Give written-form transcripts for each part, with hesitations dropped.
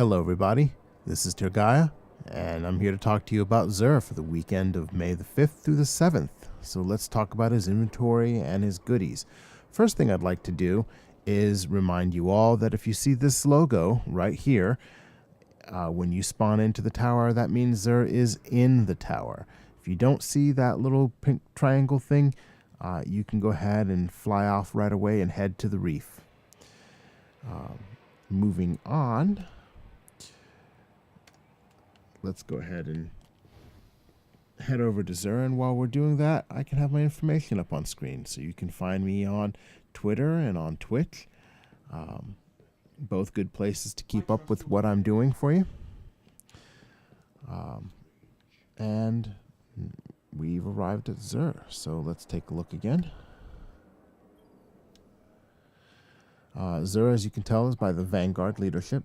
Hello everybody, this is Tergaia, and I'm here to talk to you about Xur for the weekend of May the 5th through the 7th. So let's talk about his inventory and his goodies. First thing I'd like to do is remind you all that if you see this logo right here, when you spawn into the tower, that means Xur is in the tower. If you don't see that little pink triangle thing, you can go ahead and fly off right away and head to the reef. Moving on, let's go ahead and head over to Xur, and while we're doing that, I can have my information up on screen. So you can find me on Twitter and on Twitch. Both good places to keep up with what I'm doing for you. And we've arrived at Xur, so let's take a look again. Xur, as you can tell, is by the Vanguard leadership.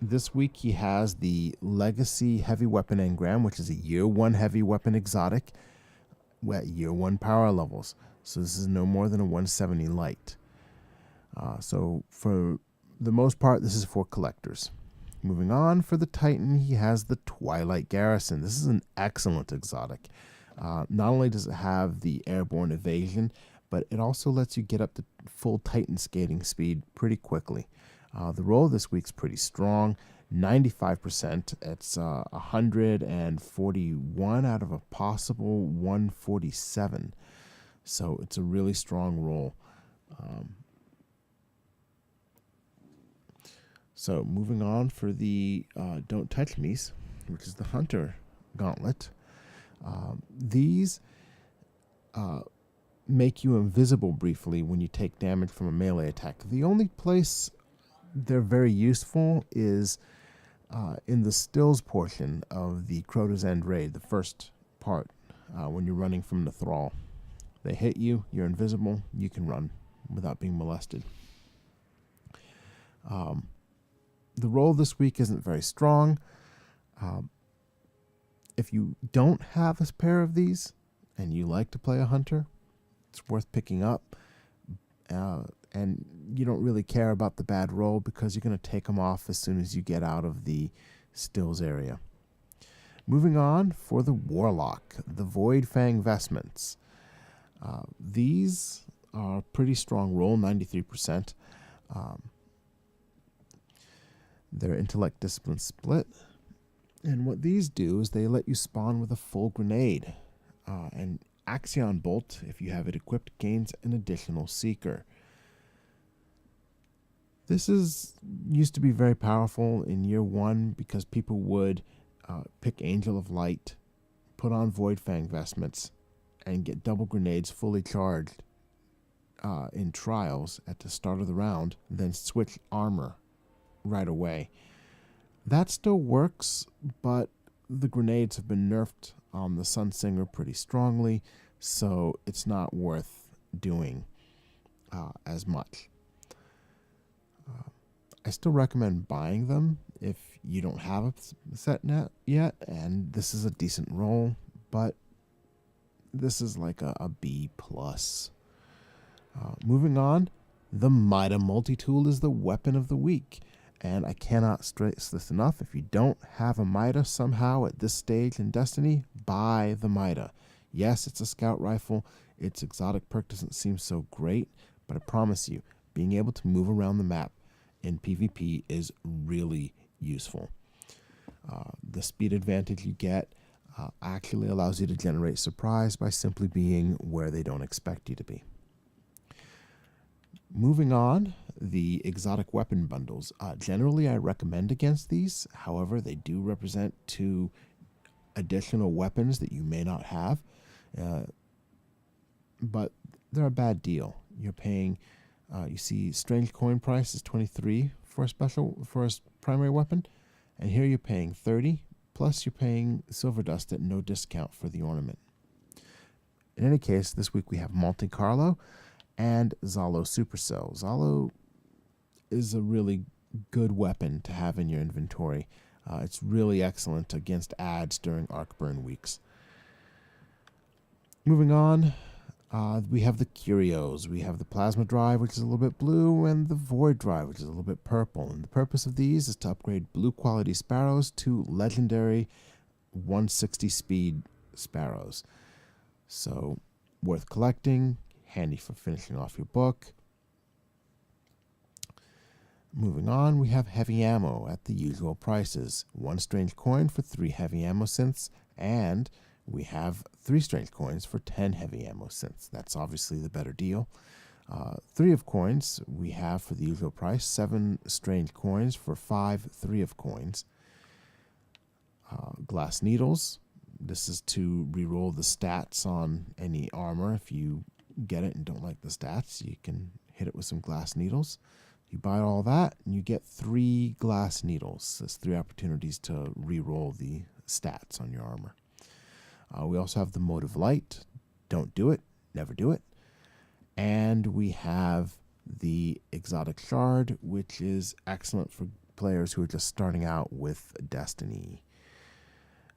This week he has the Legacy Heavy Weapon Engram, which is a Year 1 heavy weapon exotic at Year 1 power levels. So this is no more than a 170 light. So for the most part, this is for collectors. Moving on, for the Titan, he has the Twilight Garrison. This is an excellent exotic. Not only does it have the airborne evasion, but it also lets you get up to full Titan skating speed pretty quickly. The roll this week's pretty strong, 95%. It's 141 out of a possible 147. So it's a really strong roll. So moving on for the Don't Touch Me's, which is the Hunter Gauntlet. These make you invisible briefly when you take damage from a melee attack. The only place they're very useful is in the stills portion of the Crota's End raid, the first part, when you're running from the thrall. They hit you, you're invisible, you can run without being molested. The roll this week isn't very strong. If you don't have a pair of these and you like to play a hunter, it's worth picking up. And you don't really care about the bad roll because you're going to take them off as soon as you get out of the stills area. Moving on, for the Warlock, the Voidfang Vestments. These are pretty strong roll, 93%. They're intellect discipline split. And what these do is they let you spawn with a full grenade. And Axion Bolt, if you have it equipped, gains an additional seeker. This used to be very powerful in Year 1 because people would pick Angel of Light, put on Voidfang Vestments, and get double grenades fully charged in trials at the start of the round, then switch armor right away. That still works, but the grenades have been nerfed on the Sunsinger pretty strongly, so it's not worth doing as much. I still recommend buying them if you don't have a set net yet, and this is a decent roll, but this is like a B+. Moving on, the MIDA multi-tool is the weapon of the week, and I cannot stress this enough. If you don't have a MIDA somehow at this stage in Destiny, buy the MIDA. Yes, it's a scout rifle. Its exotic perk doesn't seem so great, but I promise you, being able to move around the map in PvP is really useful. The speed advantage you get actually allows you to generate surprise by simply being where they don't expect you to be. Moving on, the exotic weapon bundles. Generally, I recommend against these. However, they do represent 2 additional weapons that you may not have. But they're a bad deal. You're paying... you see, strange coin price is 23 for a primary weapon, and here you're paying 30. Plus, you're paying silver dust at no discount for the ornament. In any case, this week we have Monte Carlo and Zhalo Supercell. Zhalo is a really good weapon to have in your inventory. It's really excellent against adds during arc burn weeks. Moving on. We have the Curios, we have the Plasma Drive, which is a little bit blue, and the Void Drive, which is a little bit purple. And the purpose of these is to upgrade blue quality Sparrows to legendary 160 speed Sparrows. So, worth collecting, handy for finishing off your book. Moving on, we have heavy ammo at the usual prices. 1 strange coin for 3 heavy ammo synths, and we have 3 strange coins for 10 heavy ammo synths. That's obviously the better deal. 3 of coins we have for the usual price. 7 strange coins for 5 3 of coins. Glass needles. This is to reroll the stats on any armor. If you get it and don't like the stats, you can hit it with some glass needles. You buy all that, and you get 3 glass needles. There's 3 opportunities to re-roll the stats on your armor. We also have the Motive Light. Don't do it. Never do it. And we have the Exotic Shard, which is excellent for players who are just starting out with Destiny.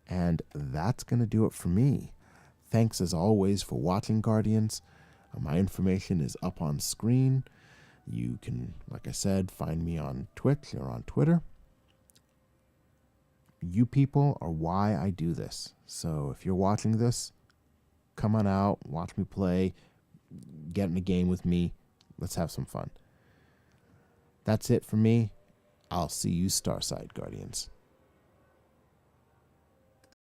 And that's going to do it for me. Thanks as always for watching, Guardians. My information is up on screen. You can, like I said, find me on Twitch or on Twitter. You people are why I do this. So if you're watching this, come on out, watch me play, get in a game with me. Let's have some fun. That's it for me. I'll see you Starside, Guardians.